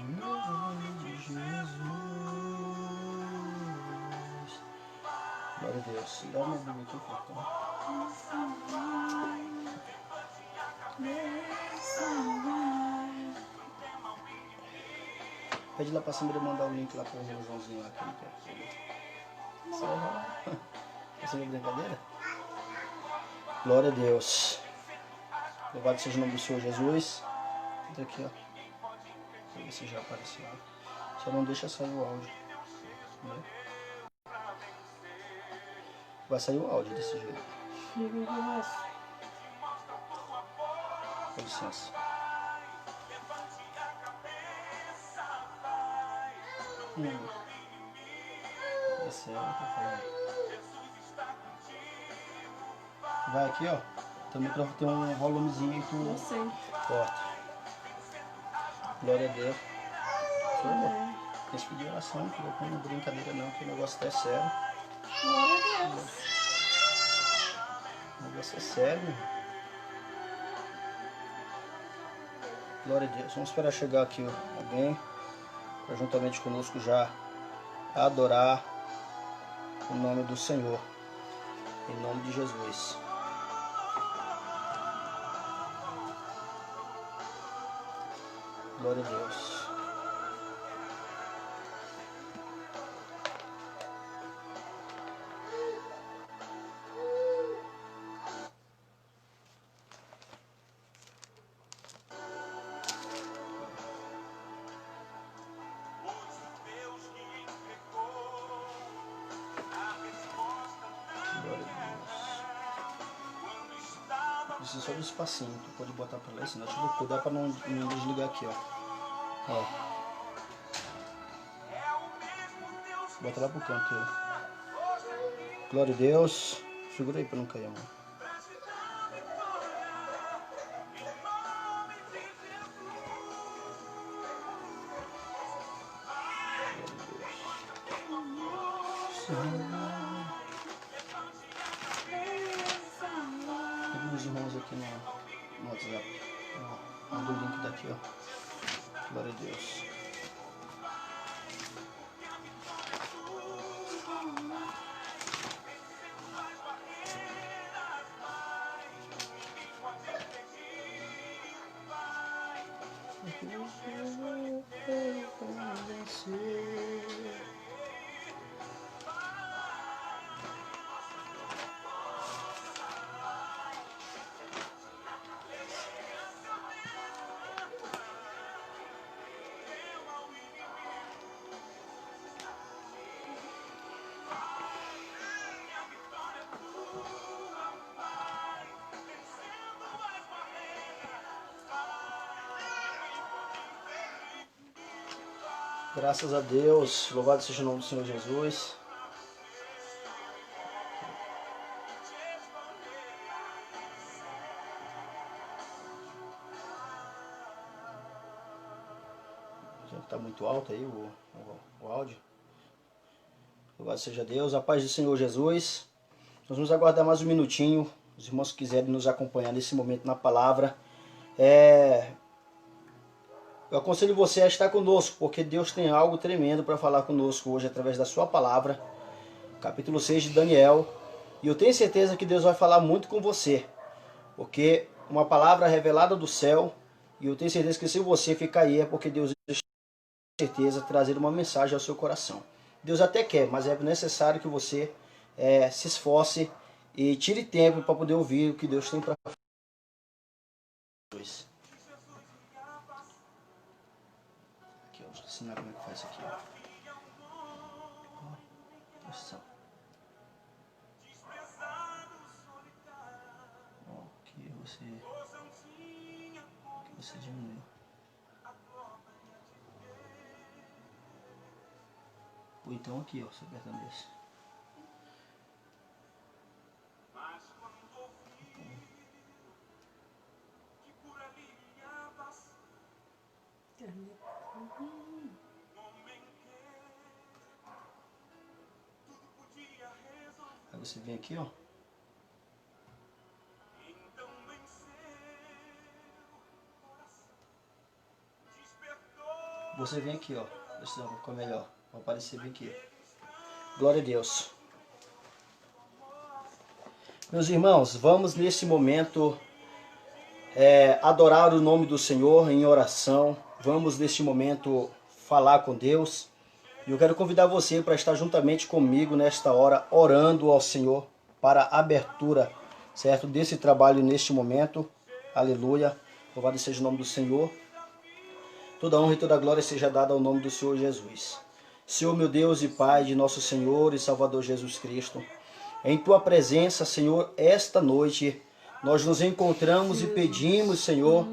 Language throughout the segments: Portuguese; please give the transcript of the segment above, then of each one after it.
nome de Jesus. Glória a Deus. Dá uma Bíblia aqui, Fernando. Pede lá pra Samira mandar o link lá pro Joãozinho lá que ele quer. Essa é brincadeira? Glória a Deus. Louvado seja o nome do Senhor Jesus. Entra aqui, ó. Pra ver se já apareceu. Só não deixa sair o áudio. Né? Vai sair o áudio desse jeito. Com licença. Esse é o que eu falando. Vai aqui, ó. Também pra ter um volumezinho aí pro corta. Glória a Deus. Eles pediram oração, não colocou uma brincadeira não, que o negócio até é sério. Glória a Deus. O negócio é sério, meu. Glória a Deus. Vamos esperar chegar aqui alguém para juntamente conosco já adorar o nome do Senhor. Em nome de Jesus. Glória a Deus. Precisa só do espacinho, tu pode botar pra lá, senão eu vou cuidar pra não desligar aqui, ó. Ó. Bota lá pro canto aí. Glória a Deus. Segura aí pra não cair a mão. Tem uns irmãos aqui no WhatsApp. Manda o link daqui, ó. Glória a Deus. Graças a Deus, louvado seja o nome do Senhor Jesus. Já está muito alto aí o áudio. Louvado seja Deus, a paz do Senhor Jesus. Nós vamos aguardar mais um minutinho. Os irmãos que quiserem nos acompanhar nesse momento na palavra. Eu aconselho você a estar conosco, porque Deus tem algo tremendo para falar conosco hoje através da sua palavra. Capítulo 6 de Daniel. E eu tenho certeza que Deus vai falar muito com você, porque uma palavra revelada do céu, e eu tenho certeza que se você ficar aí é porque Deus tem certeza trazer uma mensagem ao seu coração. Deus até quer, mas é necessário que você se esforce e tire tempo para poder ouvir o que Deus tem para falar. Aqui, vou te ensinar como é que faz isso aqui. Posição. Aqui você diminui. Ou então aqui, ó, você apertando esse. Aí você vem aqui, ó. Você vem aqui, ó. Deixa eu ficar melhor. Vai aparecer bem aqui. Glória a Deus. Meus irmãos, vamos nesse momento adorar o nome do Senhor em oração. Vamos neste momento falar com Deus. E eu quero convidar você para estar juntamente comigo nesta hora, orando ao Senhor para a abertura, certo, desse trabalho neste momento. Aleluia. Louvado seja o nome do Senhor. Toda honra e toda glória seja dada ao nome do Senhor Jesus. Senhor, meu Deus e Pai de nosso Senhor e Salvador Jesus Cristo, em Tua presença, Senhor, esta noite, nós nos encontramos e pedimos, Senhor,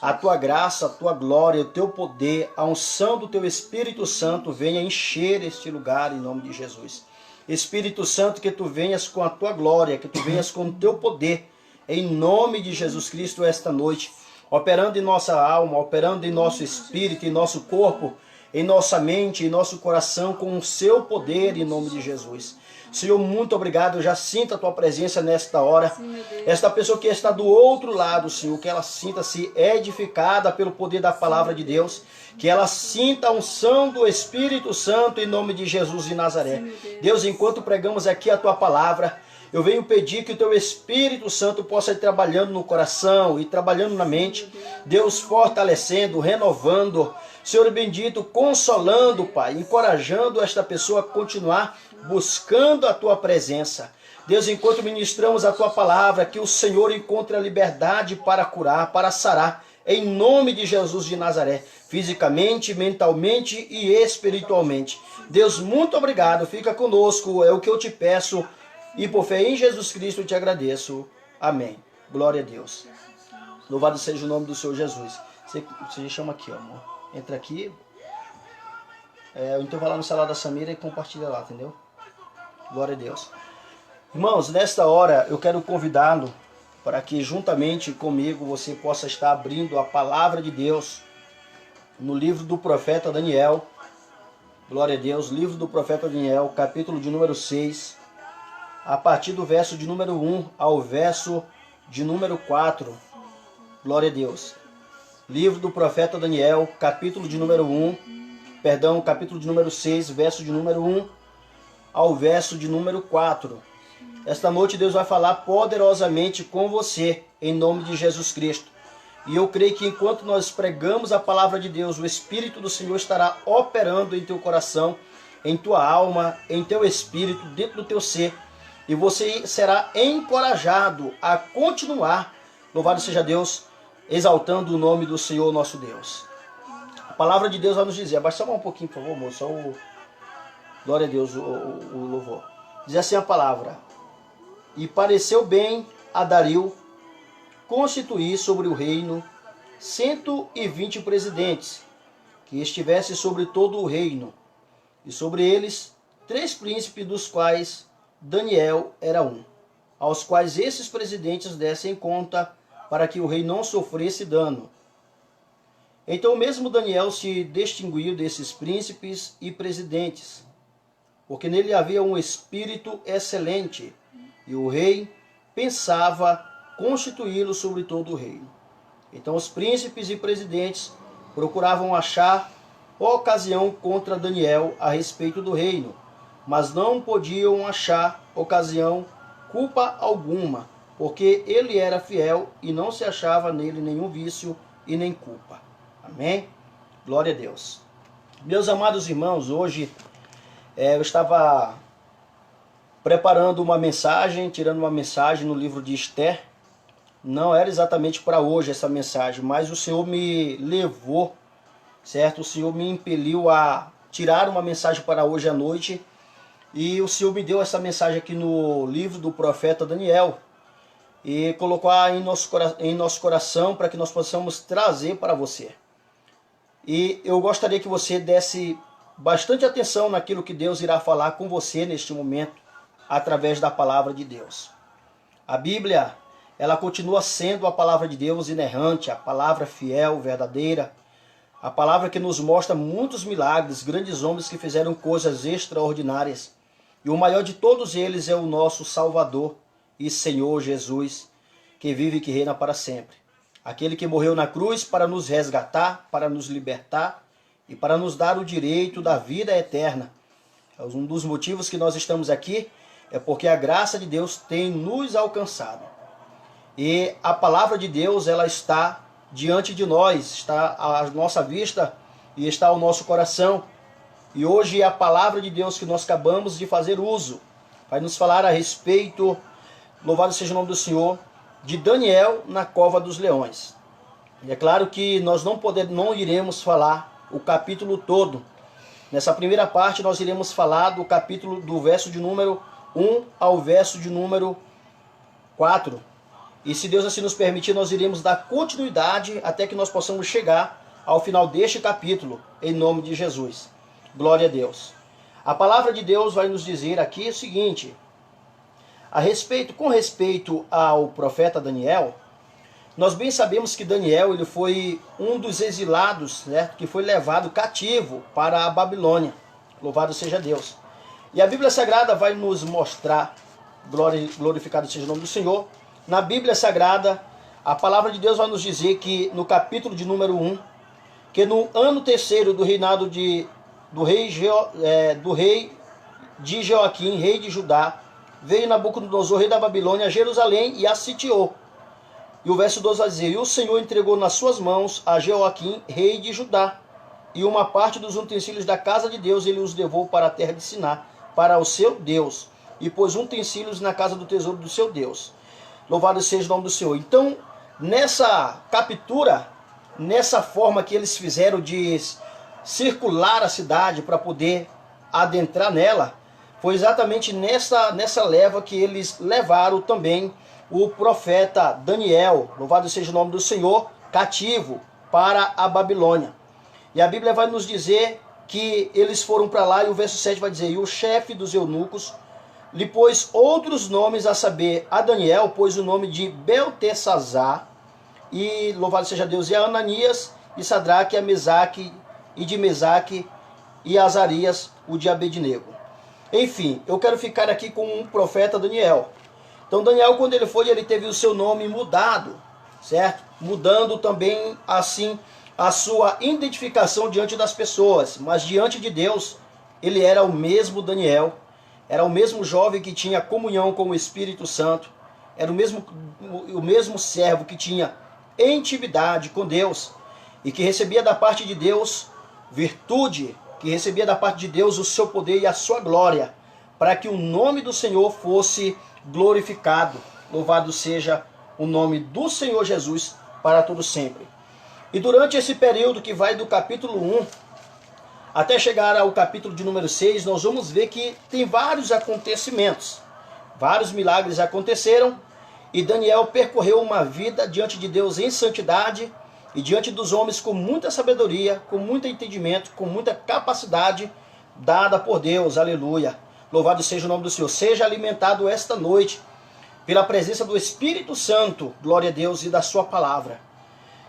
a Tua graça, a Tua glória, o Teu poder, a unção do Teu Espírito Santo venha encher este lugar em nome de Jesus. Espírito Santo, que Tu venhas com a Tua glória, que Tu venhas com o Teu poder, em nome de Jesus Cristo, esta noite, operando em nossa alma, operando em nosso espírito, em nosso corpo, em nossa mente, em nosso coração, com o Seu poder, em nome de Jesus. Senhor, muito obrigado, eu já sinto a Tua presença nesta hora. Esta pessoa que está do outro lado, Senhor, que ela sinta-se edificada pelo poder da palavra de Deus, que ela sinta a unção do Espírito Santo em nome de Jesus de Nazaré. Deus, enquanto pregamos aqui a Tua palavra, eu venho pedir que o Teu Espírito Santo possa ir trabalhando no coração e trabalhando na mente, Deus, fortalecendo, renovando, Senhor bendito, consolando, Pai, encorajando esta pessoa a continuar buscando a Tua presença. Deus, enquanto ministramos a Tua palavra, que o Senhor encontre a liberdade para curar, para sarar, em nome de Jesus de Nazaré, fisicamente, mentalmente e espiritualmente. Deus, muito obrigado, fica conosco, é o que eu te peço, e por fé em Jesus Cristo eu te agradeço. Amém. Glória a Deus. Louvado seja o nome do Senhor Jesus. Você chama aqui, ó, amor. Entra aqui. Então vai lá no celular da Samira e compartilha lá, entendeu? Glória a Deus. Irmãos, nesta hora eu quero convidá-lo para que juntamente comigo você possa estar abrindo a palavra de Deus no livro do profeta Daniel. Glória a Deus. Livro do profeta Daniel, capítulo de número 6, a partir do verso de número 1 ao verso de número 4. Glória a Deus. Livro do profeta Daniel, capítulo de número capítulo de número 6, verso de número 1 ao verso de número 4. Esta noite Deus vai falar poderosamente com você, em nome de Jesus Cristo. E eu creio que enquanto nós pregamos a palavra de Deus, o Espírito do Senhor estará operando em teu coração, em tua alma, em teu espírito, dentro do teu ser. E você será encorajado a continuar, louvado seja Deus, exaltando o nome do Senhor nosso Deus. A palavra de Deus vai nos dizer, abaixa só um pouquinho, por favor, moço, só o... Glória a Deus, o louvor. Diz assim a palavra: e pareceu bem a Dario constituir sobre o reino 120 presidentes, que estivessem sobre todo o reino, e sobre eles 3 príncipes, dos quais Daniel era um, aos quais esses presidentes dessem conta, para que o rei não sofresse dano. Então mesmo Daniel se distinguiu desses príncipes e presidentes, porque nele havia um espírito excelente, e o rei pensava constituí-lo sobre todo o reino. Então os príncipes e presidentes procuravam achar ocasião contra Daniel a respeito do reino, mas não podiam achar ocasião, culpa alguma, porque ele era fiel e não se achava nele nenhum vício e nem culpa. Amém? Glória a Deus. Meus amados irmãos, hoje eu estava preparando uma mensagem, tirando uma mensagem no livro de Esther. Não era exatamente para hoje essa mensagem, mas o Senhor me levou, certo? O Senhor me impeliu a tirar uma mensagem para hoje à noite. E o Senhor me deu essa mensagem aqui no livro do profeta Daniel. E colocou em nosso coração para que nós possamos trazer para você. E eu gostaria que você desse bastante atenção naquilo que Deus irá falar com você neste momento, através da palavra de Deus. A Bíblia, ela continua sendo a palavra de Deus inerrante, a palavra fiel, verdadeira, a palavra que nos mostra muitos milagres, grandes homens que fizeram coisas extraordinárias. E o maior de todos eles é o nosso Salvador e Senhor Jesus, que vive e que reina para sempre. Aquele que morreu na cruz para nos resgatar, para nos libertar e para nos dar o direito da vida eterna. Um dos motivos que nós estamos aqui é porque a graça de Deus tem nos alcançado. E a palavra de Deus, ela está diante de nós, está à nossa vista e está ao nosso coração. E hoje a palavra de Deus que nós acabamos de fazer uso vai nos falar a respeito, louvado seja o nome do Senhor, de Daniel na cova dos leões. E é claro que nós não iremos falar o capítulo todo. Nessa primeira parte nós iremos falar do capítulo, do verso de número 1 ao verso de número 4. E se Deus assim nos permitir, nós iremos dar continuidade até que nós possamos chegar ao final deste capítulo, em nome de Jesus. Glória a Deus. A palavra de Deus vai nos dizer aqui o seguinte: com respeito ao profeta Daniel, nós bem sabemos que Daniel ele foi um dos exilados, certo? Que foi levado cativo para a Babilônia. Louvado seja Deus. E a Bíblia Sagrada vai nos mostrar, glorificado seja o nome do Senhor, na Bíblia Sagrada, a palavra de Deus vai nos dizer que no capítulo de número 1, que no ano terceiro do reinado do rei de Joaquim, rei de Judá, veio Nabucodonosor, rei da Babilônia, a Jerusalém e a sitiou. E o verso 2 vai dizer: e o Senhor entregou nas suas mãos a Joaquim, rei de Judá, e uma parte dos utensílios da casa de Deus ele os levou para a terra de Siná, para o seu Deus, e pôs utensílios na casa do tesouro do seu Deus. Louvado seja o nome do Senhor. Então, nessa captura, nessa forma que eles fizeram de circular a cidade para poder adentrar nela, foi exatamente nessa leva que eles levaram também o profeta Daniel, louvado seja o nome do Senhor, cativo para a Babilônia. E a Bíblia vai nos dizer que eles foram para lá, e o verso 7 vai dizer: e o chefe dos eunucos lhe pôs outros nomes, a saber, a Daniel pôs o nome de Beltesazar, e louvado seja Deus, e a Ananias, e Sadraque, e a Mesaque, e de Mesaque, e Azarias, o de Abednego. Enfim, eu quero ficar aqui com o profeta Daniel. Então Daniel, quando ele foi, ele teve o seu nome mudado, certo? Mudando também, assim, a sua identificação diante das pessoas. Mas diante de Deus, ele era o mesmo Daniel. Era o mesmo jovem que tinha comunhão com o Espírito Santo. Era o mesmo servo que tinha intimidade com Deus. E que recebia da parte de Deus virtude, que recebia da parte de Deus o seu poder e a sua glória, para que o nome do Senhor fosse glorificado. Louvado seja o nome do Senhor Jesus para todo sempre. E durante esse período que vai do capítulo 1 até chegar ao capítulo de número 6, nós vamos ver que tem vários acontecimentos. Vários milagres aconteceram e Daniel percorreu uma vida diante de Deus em santidade e diante dos homens com muita sabedoria, com muito entendimento, com muita capacidade dada por Deus. Aleluia. Louvado seja o nome do Senhor. Seja alimentado esta noite pela presença do Espírito Santo, glória a Deus, e da sua palavra.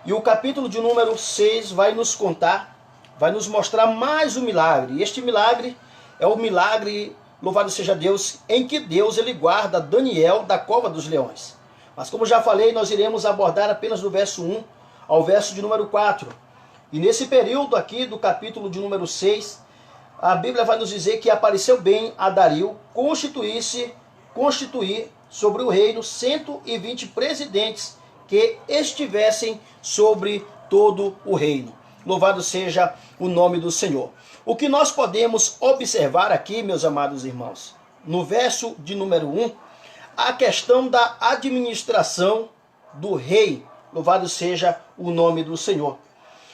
E o capítulo de número 6 vai nos contar, vai nos mostrar mais um milagre. E este milagre é o milagre, louvado seja Deus, em que Deus ele guarda Daniel da cova dos leões. Mas como já falei, nós iremos abordar apenas do verso 1 ao verso de número 4. E nesse período aqui do capítulo de número 6, a Bíblia vai nos dizer que apareceu bem a Dario constituir sobre o reino 120 presidentes que estivessem sobre todo o reino. Louvado seja o nome do Senhor. O que nós podemos observar aqui, meus amados irmãos, no verso de número 1, a questão da administração do rei. Louvado seja o nome do Senhor.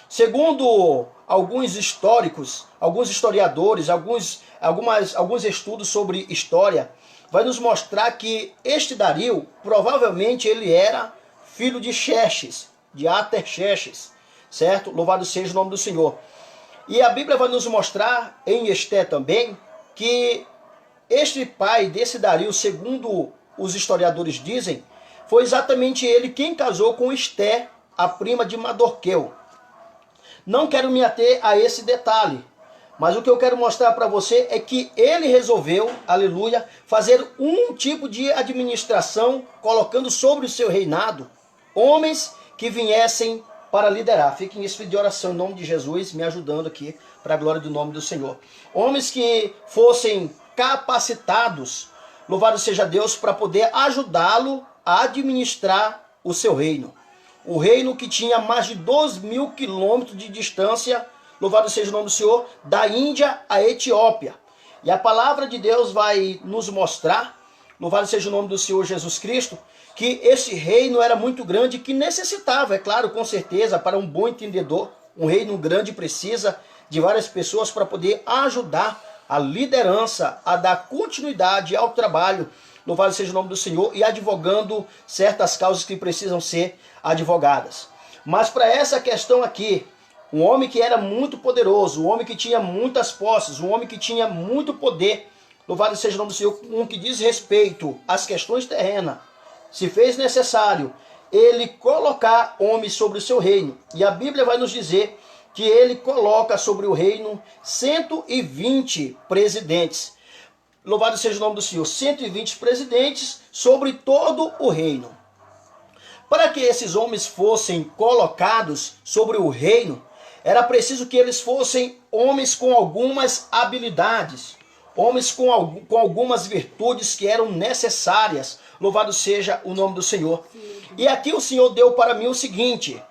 Segundo alguns históricos, alguns historiadores, alguns estudos sobre história, vai nos mostrar que este Dario, provavelmente ele era filho de Xerxes, de Artaxerxes, certo? Louvado seja o nome do Senhor. E a Bíblia vai nos mostrar, em Esté também, que este pai desse Dario, segundo os historiadores dizem, foi exatamente ele quem casou com Esté, a prima de Mardoqueu. Não quero me ater a esse detalhe, mas o que eu quero mostrar para você é que ele resolveu, aleluia, fazer um tipo de administração, colocando sobre o seu reinado homens que viessem para liderar. Fiquem em espírito de oração em nome de Jesus, me ajudando aqui para a glória do nome do Senhor. Homens que fossem capacitados, louvado seja Deus, para poder ajudá-lo a administrar o seu reino. O reino que tinha mais de 2.000 quilômetros de distância, louvado seja o nome do Senhor, da Índia à Etiópia. E a palavra de Deus vai nos mostrar, louvado seja o nome do Senhor Jesus Cristo, que esse reino era muito grande, que necessitava, é claro, com certeza, para um bom entendedor, um reino grande precisa de várias pessoas para poder ajudar a liderança a dar continuidade ao trabalho, louvado seja o nome do Senhor, e advogando certas causas que precisam ser advogadas. Mas para essa questão aqui, um homem que era muito poderoso, um homem que tinha muitas posses, um homem que tinha muito poder, louvado seja o nome do Senhor, um que diz respeito às questões terrenas, se fez necessário ele colocar homens sobre o seu reino. E a Bíblia vai nos dizer que ele coloca sobre o reino 120 presidentes. Louvado seja o nome do Senhor, 120 presidentes sobre todo o reino. Para que esses homens fossem colocados sobre o reino, era preciso que eles fossem homens com algumas habilidades, homens com algumas virtudes que eram necessárias. Louvado seja o nome do Senhor. E aqui o Senhor deu para mim o seguinte: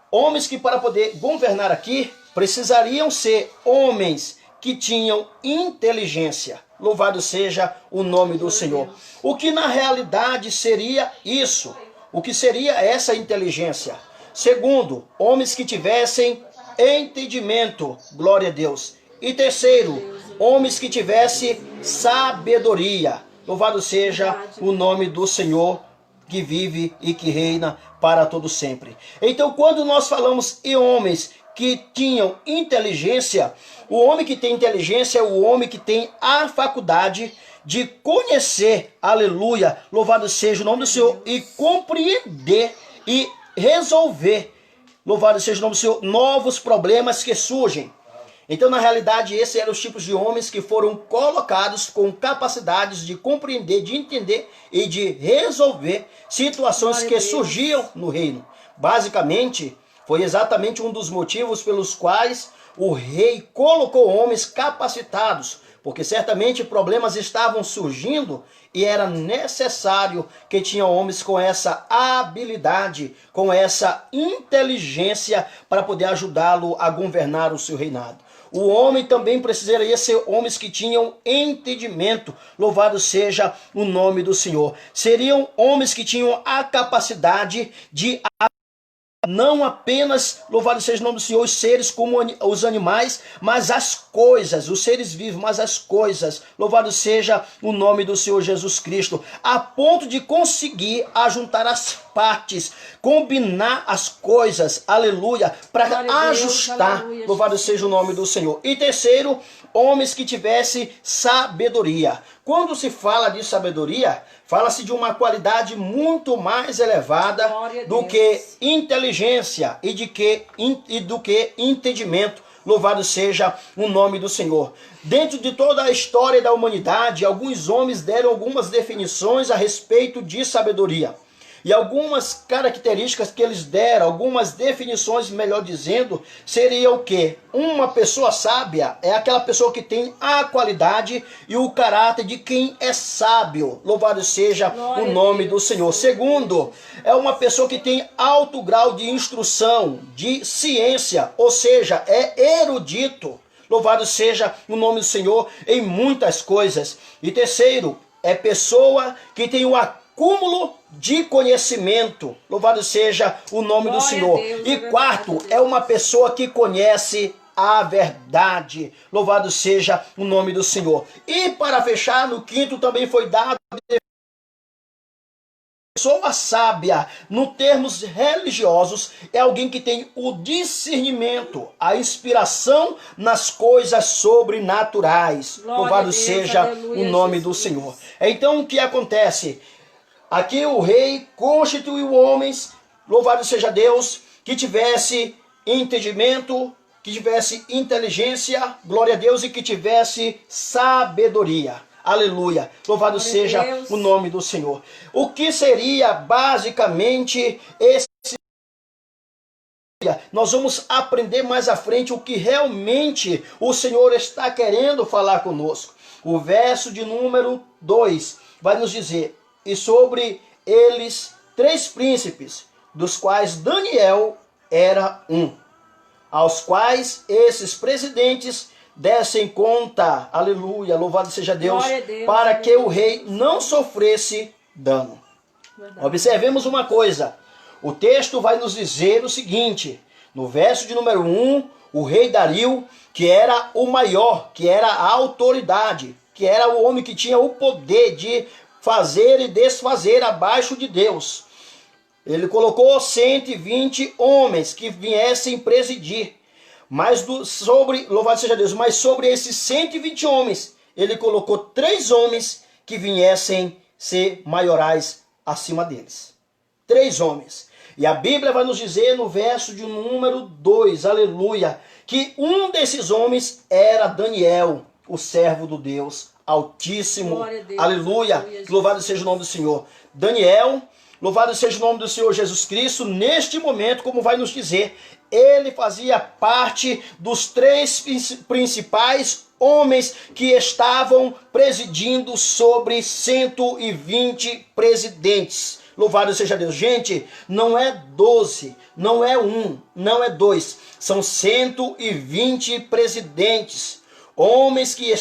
homens que para poder governar aqui, precisariam ser homens que tinham inteligência. Louvado seja o nome do Senhor. O que na realidade seria isso? O que seria essa inteligência? Segundo, homens que tivessem entendimento. Glória a Deus. E terceiro, homens que tivessem sabedoria. Louvado seja o nome do Senhor, que vive e que reina para todo sempre. Então, quando nós falamos em homens que tinham inteligência, o homem que tem inteligência é o homem que tem a faculdade de conhecer, aleluia, louvado seja o nome do Senhor, e compreender e resolver, louvado seja o nome do Senhor, novos problemas que surgem. Então, na realidade, esses eram os tipos de homens que foram colocados com capacidades de compreender, de entender e de resolver situações que surgiam no reino. Basicamente, foi exatamente um dos motivos pelos quais o rei colocou homens capacitados, porque certamente problemas estavam surgindo e era necessário que tinham homens com essa habilidade, com essa inteligência para poder ajudá-lo a governar o seu reinado. O homem também precisaria ser homens que tinham entendimento. Louvado seja o nome do Senhor. Seriam homens que tinham a capacidade de não apenas, louvado seja o nome do Senhor, os seres como os animais, mas as coisas, os seres vivos, mas as coisas, louvado seja o nome do Senhor Jesus Cristo, a ponto de conseguir ajuntar as partes, combinar as coisas, aleluia, para ajustar, aleluia, louvado seja o nome do Senhor. E terceiro, homens que tivessem sabedoria. Quando se fala de sabedoria, fala-se de uma qualidade muito mais elevada do que inteligência e do que entendimento. Louvado seja o nome do Senhor. Dentro de toda a história da humanidade, alguns homens deram algumas definições a respeito de sabedoria. E algumas características que eles deram, algumas definições, melhor dizendo, seria o quê? Uma pessoa sábia é aquela pessoa que tem a qualidade e o caráter de quem é sábio. Louvado seja o nome do Senhor. Segundo, é uma pessoa que tem alto grau de instrução, de ciência, ou seja, é erudito. Louvado seja o nome do Senhor em muitas coisas. E terceiro, é pessoa que tem o acúmulo de conhecimento. Louvado seja o nome do Senhor. E quarto, é uma pessoa que conhece a verdade. Louvado seja o nome do Senhor. E para fechar, no quinto também foi dado pessoa sábia, no termos religiosos, é alguém que tem o discernimento, a inspiração nas coisas sobrenaturais. Louvado seja o nome do Senhor. Então o que acontece? Aqui o rei constituiu homens, louvado seja Deus, que tivesse entendimento, que tivesse inteligência, glória a Deus, e que tivesse sabedoria. Aleluia, louvado seja o nome do Senhor. O que seria basicamente esse Nós vamos aprender mais à frente o que realmente o Senhor está querendo falar conosco. O verso de número 2 vai nos dizer: e sobre eles 3 príncipes, dos quais Daniel era um, aos quais esses presidentes dessem conta, aleluia, louvado seja Deus, para que o rei não sofresse dano. Verdade. Observemos uma coisa, o texto vai nos dizer o seguinte, no verso de número 1, o rei Dario, que era o maior, que era a autoridade, que era o homem que tinha o poder de fazer e desfazer abaixo de Deus. Ele colocou 120 homens que viessem presidir. Mas louvado seja Deus, mas sobre esses 120 homens, ele colocou 3 homens que viessem ser maiorais acima deles. 3 homens. E a Bíblia vai nos dizer no verso de número 2, aleluia, que um desses homens era Daniel, o servo do Deus Altíssimo. Deus, aleluia, louvado seja o nome do Senhor. Daniel, louvado seja o nome do Senhor Jesus Cristo, neste momento, como vai nos dizer, ele fazia parte dos 3 principais homens que estavam presidindo sobre 120 presidentes. Louvado seja Deus. Gente, não é 12, não é 1, não é 2, são 120 presidentes. Homens que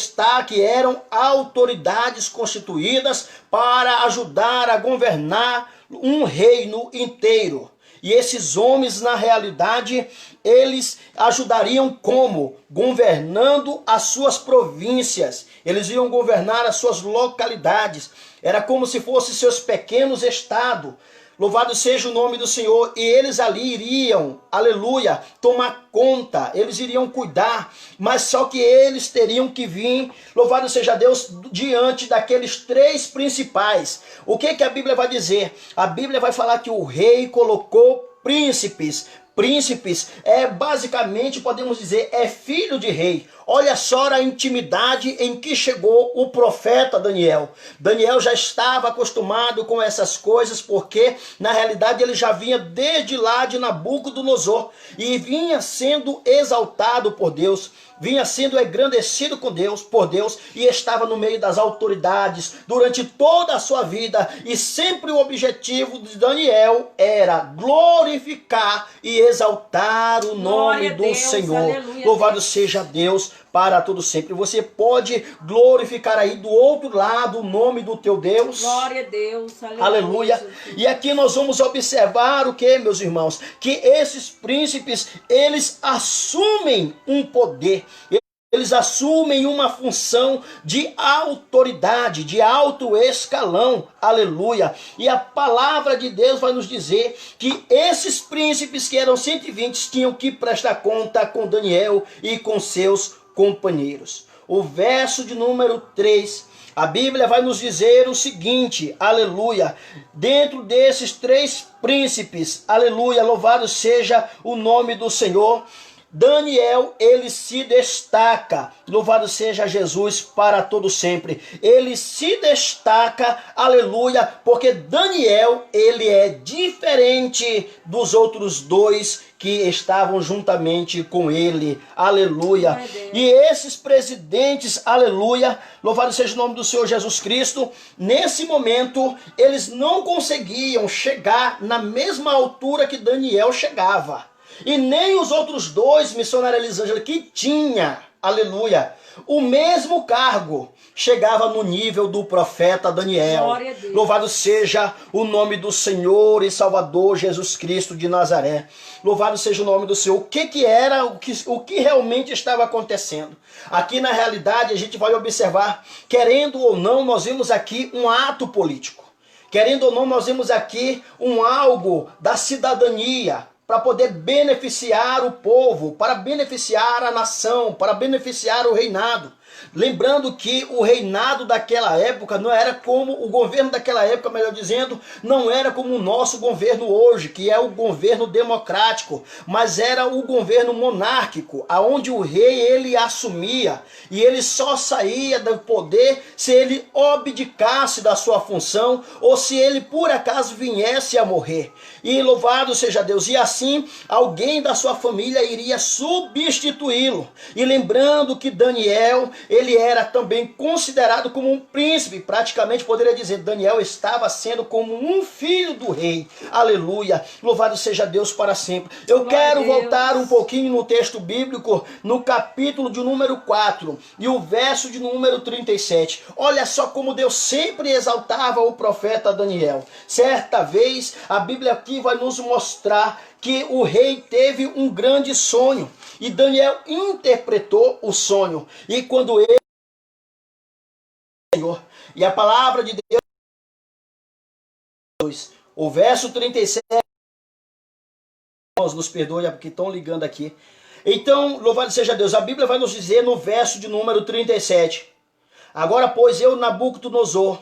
eram autoridades constituídas para ajudar a governar um reino inteiro. E esses homens, na realidade, eles ajudariam como? Governando as suas províncias. Eles iam governar as suas localidades. Era como se fossem seus pequenos estados. Louvado seja o nome do Senhor. E eles ali iriam, aleluia, tomar conta. Eles iriam cuidar. Mas só que eles teriam que vir, louvado seja Deus, diante daqueles 3 principais. O que a Bíblia vai dizer? A Bíblia vai falar que o rei colocou príncipes. Príncipes basicamente, podemos dizer, é filho de rei. Olha só a intimidade em que chegou o profeta Daniel. Daniel já estava acostumado com essas coisas, porque na realidade ele já vinha desde lá de Nabucodonosor e vinha sendo exaltado por Deus, vinha sendo engrandecido por Deus e estava no meio das autoridades durante toda a sua vida, e sempre o objetivo de Daniel era glorificar e exaltar o nome do Senhor. Aleluia, louvado seja Deus para todo sempre. Você pode glorificar aí do outro lado o nome do teu Deus. Glória a Deus. Aleluia. Aleluia. E aqui nós vamos observar o que, meus irmãos? Que esses príncipes, eles assumem um poder. Eles assumem uma função de autoridade, de alto escalão, aleluia. E a palavra de Deus vai nos dizer que esses príncipes, que eram 120, tinham que prestar conta com Daniel e com seus companheiros. O verso de número 3, a Bíblia vai nos dizer o seguinte, aleluia, dentro desses 3 príncipes, aleluia, louvado seja o nome do Senhor, Daniel, ele se destaca, louvado seja Jesus para todo sempre. Ele se destaca, aleluia, porque Daniel, ele é diferente dos outros 2 que estavam juntamente com ele, aleluia. E esses presidentes, aleluia, louvado seja o nome do Senhor Jesus Cristo, nesse momento, eles não conseguiam chegar na mesma altura que Daniel chegava. E nem os outros 2, missionária Elisângela, que tinha, aleluia, o mesmo cargo, chegava no nível do profeta Daniel. Louvado seja o nome do Senhor e Salvador Jesus Cristo de Nazaré. Louvado seja o nome do Senhor. O que era, o que realmente estava acontecendo? Aqui na realidade a gente vai observar, querendo ou não, nós vimos aqui um ato político. Querendo ou não, nós vimos aqui algo da cidadania, para poder beneficiar o povo, para beneficiar a nação, para beneficiar o reinado. Lembrando que o reinado daquela época não era como o governo daquela época, melhor dizendo, não era como o nosso governo hoje, que é o governo democrático, mas era o governo monárquico, aonde o rei ele assumia e ele só saía do poder se ele abdicasse da sua função ou se ele por acaso viesse a morrer. E louvado seja Deus, e assim alguém da sua família iria substituí-lo. E lembrando que Daniel, ele era também considerado como um príncipe, praticamente poderia dizer, Daniel estava sendo como um filho do rei. Aleluia, louvado seja Deus para sempre. Eu quero voltar um pouquinho no texto bíblico, no capítulo de número 4 e o verso de número 37. Olha só como Deus sempre exaltava o profeta Daniel. Certa vez, a Bíblia aqui vai nos mostrar que o rei teve um grande sonho e Daniel interpretou o sonho. E quando ele, Senhor, e a palavra de Deus, o verso 37, irmãos, nos perdoe porque estão ligando aqui. Então, louvado seja Deus, a Bíblia vai nos dizer no verso de número 37, agora, pois, eu, Nabucodonosor,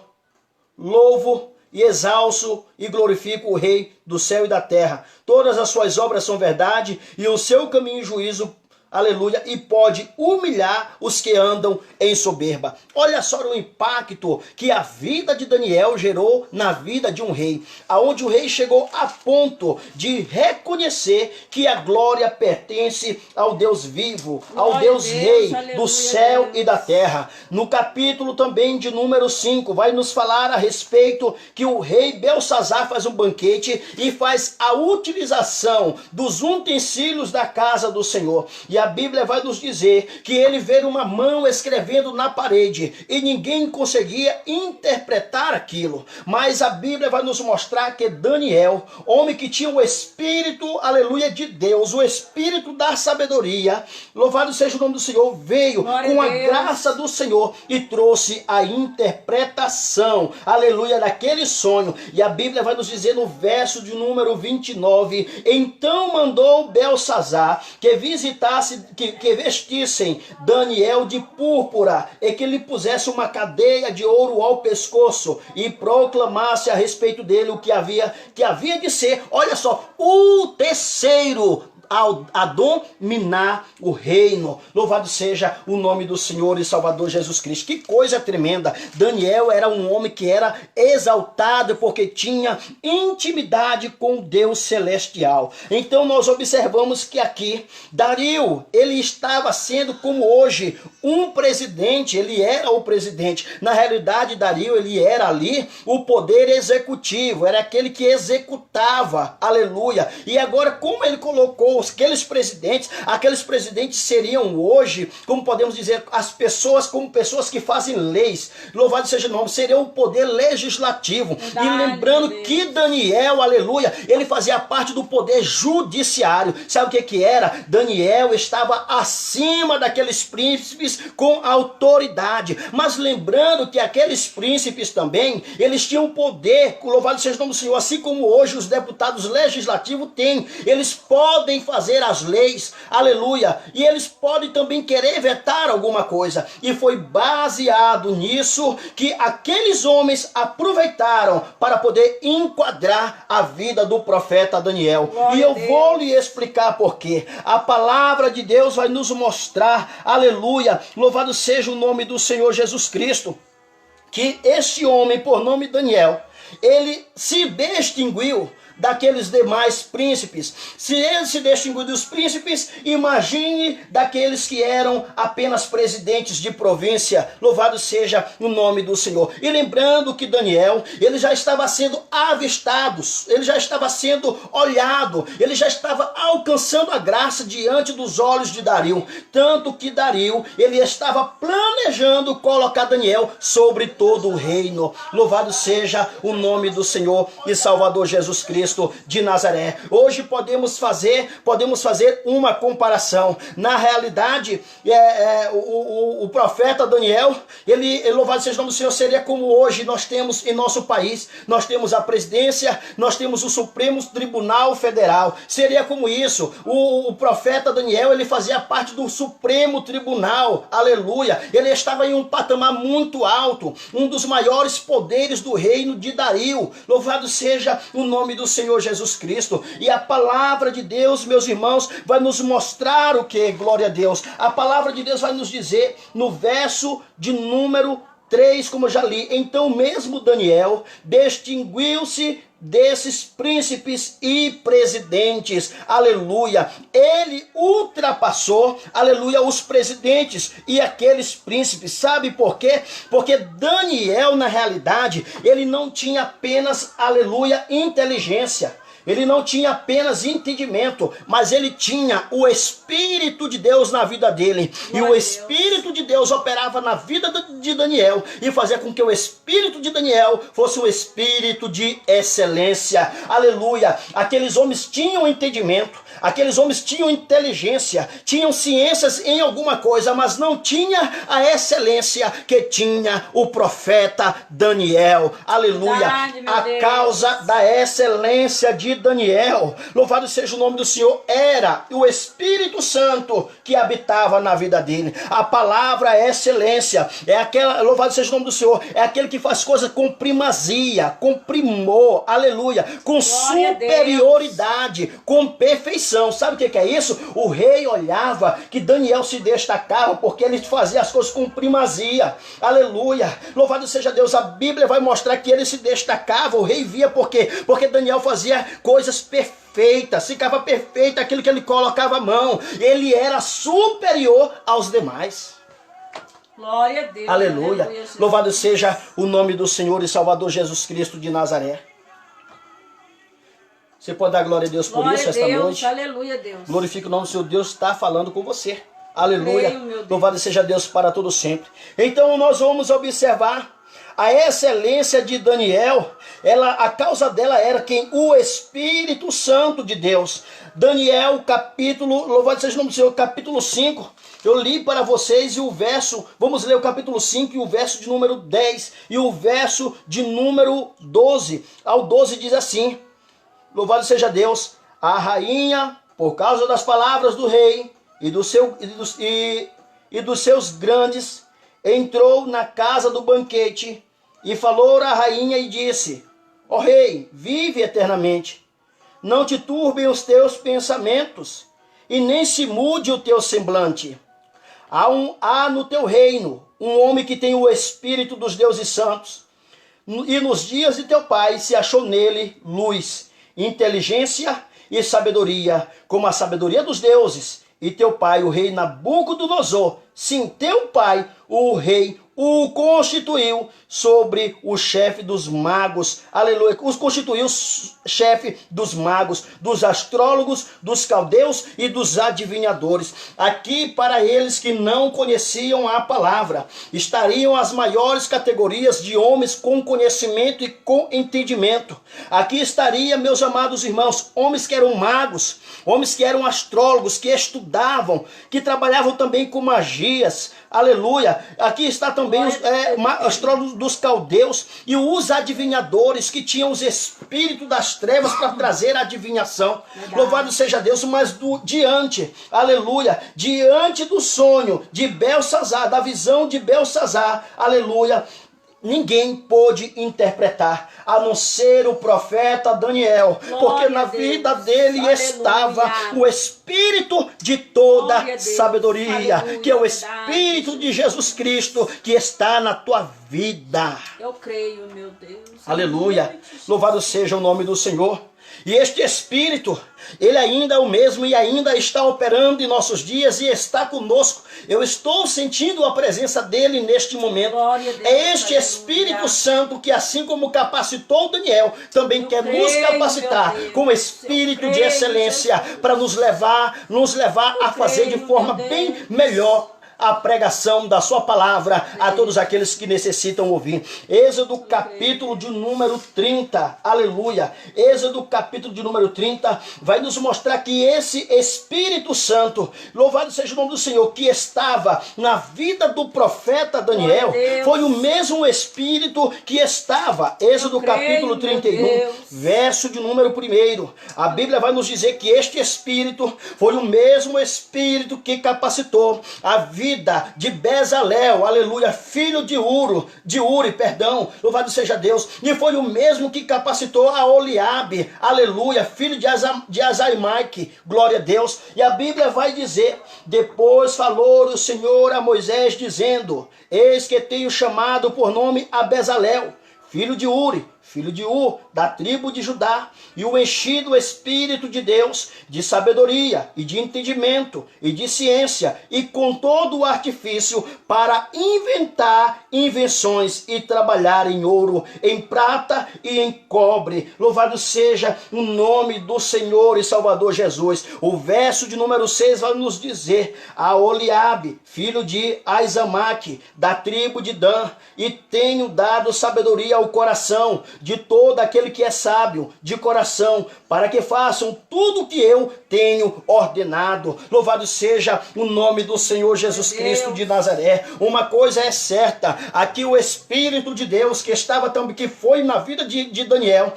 louvo e exalço e glorifico o Rei do céu e da terra. Todas as suas obras são verdade e o seu caminho e juízo, aleluia, e pode humilhar os que andam em soberba. Olha só o impacto que a vida de Daniel gerou na vida de um rei, aonde o rei chegou a ponto de reconhecer que a glória pertence ao Deus vivo, ao Deus rei do céu e da terra. No capítulo também de número 5, vai nos falar a respeito que o rei Belsazar faz um banquete e faz a utilização dos utensílios da casa do Senhor. E a Bíblia vai nos dizer que ele vê uma mão escrevendo na parede e ninguém conseguia interpretar aquilo. Mas a Bíblia vai nos mostrar que Daniel, homem que tinha o Espírito, aleluia, de Deus, o Espírito da sabedoria, louvado seja o nome do Senhor, veio com a graça do Senhor e trouxe a interpretação, aleluia, daquele sonho. E a Bíblia vai nos dizer no verso de número 29, então mandou Belsazar que visitasse, que vestissem Daniel de púrpura e que lhe pusesse uma cadeia de ouro ao pescoço e proclamasse a respeito dele o que havia de ser, olha só, o terceiro a dominar o reino. Louvado seja o nome do Senhor e Salvador Jesus Cristo. Que coisa tremenda. Daniel era um homem que era exaltado porque tinha intimidade com Deus celestial. Então nós observamos que aqui Dario, ele estava sendo como hoje um presidente, ele era o presidente. Na realidade, Dario, ele era ali o poder executivo, era aquele que executava, aleluia. E agora, como ele colocou aqueles presidentes seriam hoje, como podemos dizer, as pessoas como pessoas que fazem leis, louvado seja o nome, seriam o poder legislativo. Verdade, e lembrando que Daniel, aleluia, ele fazia parte do poder judiciário. Sabe o que era? Daniel estava acima daqueles príncipes com autoridade, mas lembrando que aqueles príncipes também, eles tinham poder, louvado seja o nome do Senhor, assim como hoje os deputados legislativos têm, eles podem fazer as leis, aleluia, e eles podem também querer vetar alguma coisa, e foi baseado nisso que aqueles homens aproveitaram para poder enquadrar a vida do profeta Daniel. Glória e eu vou lhe explicar por quê. A palavra de Deus vai nos mostrar, aleluia, louvado seja o nome do Senhor Jesus Cristo, que este homem, por nome Daniel, ele se distinguiu daqueles demais príncipes. Se ele se distinguiu dos príncipes, imagine daqueles que eram apenas presidentes de província. Louvado seja o nome do Senhor. E lembrando que Daniel, ele já estava sendo avistado, ele já estava sendo olhado, ele já estava alcançando a graça diante dos olhos de Dario. Tanto que Dario, ele estava planejando colocar Daniel sobre todo o reino. Louvado seja o nome do Senhor e Salvador Jesus Cristo. Cristo de Nazaré. Hoje podemos fazer uma comparação. Na realidade, o profeta Daniel, ele, louvado seja o nome do Senhor, seria como hoje nós temos em nosso país. Nós temos a presidência, nós temos o Supremo Tribunal Federal. Seria como isso. O profeta Daniel, ele fazia parte do Supremo Tribunal. Aleluia. Ele estava em um patamar muito alto, um dos maiores poderes do reino de Dario. Louvado seja o nome do Senhor Jesus Cristo. E a palavra de Deus, meus irmãos, vai nos mostrar o que? Glória a Deus. A palavra de Deus vai nos dizer no verso de número 3, como eu já li. Então mesmo Daniel distinguiu-se desses príncipes e presidentes, aleluia. Ele ultrapassou, aleluia, os presidentes e aqueles príncipes. Sabe por quê? Porque Daniel, na realidade, ele não tinha apenas, aleluia, inteligência. Ele não tinha apenas entendimento, mas ele tinha o Espírito de Deus na vida dele. E o Espírito de Deus operava na vida de Daniel e fazia com que o Espírito de Daniel fosse um Espírito de excelência. Aleluia! Aqueles homens tinham entendimento, aqueles homens tinham inteligência, tinham ciências em alguma coisa, mas não tinha a excelência que tinha o profeta Daniel. Aleluia! A causa da excelência de Daniel, louvado seja o nome do Senhor, era o Espírito Santo que habitava na vida dele. A palavra excelência é aquela, louvado seja o nome do Senhor, é aquele que faz coisas com primazia, com primor, aleluia, com superioridade, com perfeição. Sabe o que é isso? O rei olhava que Daniel se destacava porque ele fazia as coisas com primazia, aleluia. Louvado seja Deus. A Bíblia vai mostrar que ele se destacava, o rei via porque Daniel fazia coisas perfeitas, ficava perfeito aquilo que ele colocava a mão. Ele era superior aos demais. Glória a Deus. Aleluia. Aleluia, louvado seja o nome do Senhor e Salvador Jesus Cristo de Nazaré. Você pode dar glória a Deus por glória isso esta Deus, noite? Aleluia, Deus. Glorifique o nome do Senhor. Deus está falando com você. Aleluia. Creio, louvado seja Deus para todo sempre. Então nós vamos observar a excelência de Daniel. A causa dela era quem? O Espírito Santo de Deus. Daniel, capítulo, louvado seja o nome do Senhor, capítulo 5. Eu li para vocês e o verso, vamos ler o capítulo 5 e o verso de número 10 e o verso de número 12. Ao 12 diz assim: louvado seja Deus, a rainha, por causa das palavras do rei e dos seus grandes, entrou na casa do banquete e falou à rainha e disse: ó rei, vive eternamente. Não te turbem os teus pensamentos e nem se mude o teu semblante. Há no teu reino um homem que tem o espírito dos deuses santos, e nos dias de teu pai se achou nele luz, inteligência e sabedoria, como a sabedoria dos deuses. E teu pai, o rei Nabucodonosor, sim, teu pai, o rei, o constituiu sobre o chefe dos magos, aleluia, os constituiu chefe dos magos, dos astrólogos, dos caldeus e dos adivinhadores. Aqui, para eles que não conheciam a palavra, estariam as maiores categorias de homens com conhecimento e com entendimento. Aqui estaria, meus amados irmãos, homens que eram magos, homens que eram astrólogos, que estudavam, que trabalhavam também com magias, aleluia. Aqui está também os astrólogos dos caldeus e os adivinhadores que tinham os espíritos das trevas para trazer a adivinhação. Verdade. Louvado seja Deus, mas diante, aleluia, diante do sonho de Belsazar, da visão de Belsazar, aleluia, ninguém pôde interpretar, a não ser o profeta Daniel, porque na vida dele estava o Espírito de toda sabedoria, que é o Espírito de Jesus Cristo que está na tua vida. Eu creio, meu Deus. Aleluia. Louvado seja o nome do Senhor. E este Espírito, ele ainda é o mesmo e ainda está operando em nossos dias e está conosco. Eu estou sentindo a presença dele neste momento. É este Espírito Santo que, assim como capacitou Daniel, também quer nos capacitar com o Espírito de excelência para nos levar a fazer de forma bem melhor a pregação da sua palavra a todos aqueles que necessitam ouvir. Êxodo capítulo de número 30, aleluia. Êxodo capítulo de número 30 vai nos mostrar que esse Espírito Santo, louvado seja o nome do Senhor, que estava na vida do profeta Daniel, foi o mesmo Espírito que estava, Êxodo capítulo 31, verso de número 1. A Bíblia vai nos dizer que este Espírito foi o mesmo Espírito que capacitou a vida de Bezalel, aleluia, filho de Uri, louvado seja Deus, e foi o mesmo que capacitou a Oliabe, aleluia, filho de Azaimaque, glória a Deus. E a Bíblia vai dizer: depois falou o Senhor a Moisés dizendo: eis que tenho chamado por nome a Bezalel, filho de Uri, filho de Ur, da tribo de Judá, e o enchi do Espírito de Deus, de sabedoria e de entendimento e de ciência, e com todo o artifício para inventar invenções e trabalhar em ouro, em prata e em cobre. Louvado seja o nome do Senhor e Salvador Jesus. O verso de número 6 vai nos dizer: a Oliabe, filho de Aizamaque, da tribo de Dan, e tenho dado sabedoria ao coração de todo aquele que é sábio de coração, para que façam tudo o que eu tenho ordenado. Louvado seja o nome do Senhor Jesus Cristo de Nazaré. Uma coisa é certa, aqui o Espírito de Deus que estava também, que foi na vida de Daniel,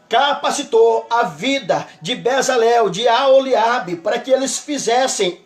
capacitou a vida de Bezalel, de Aholiabe, para que eles fizessem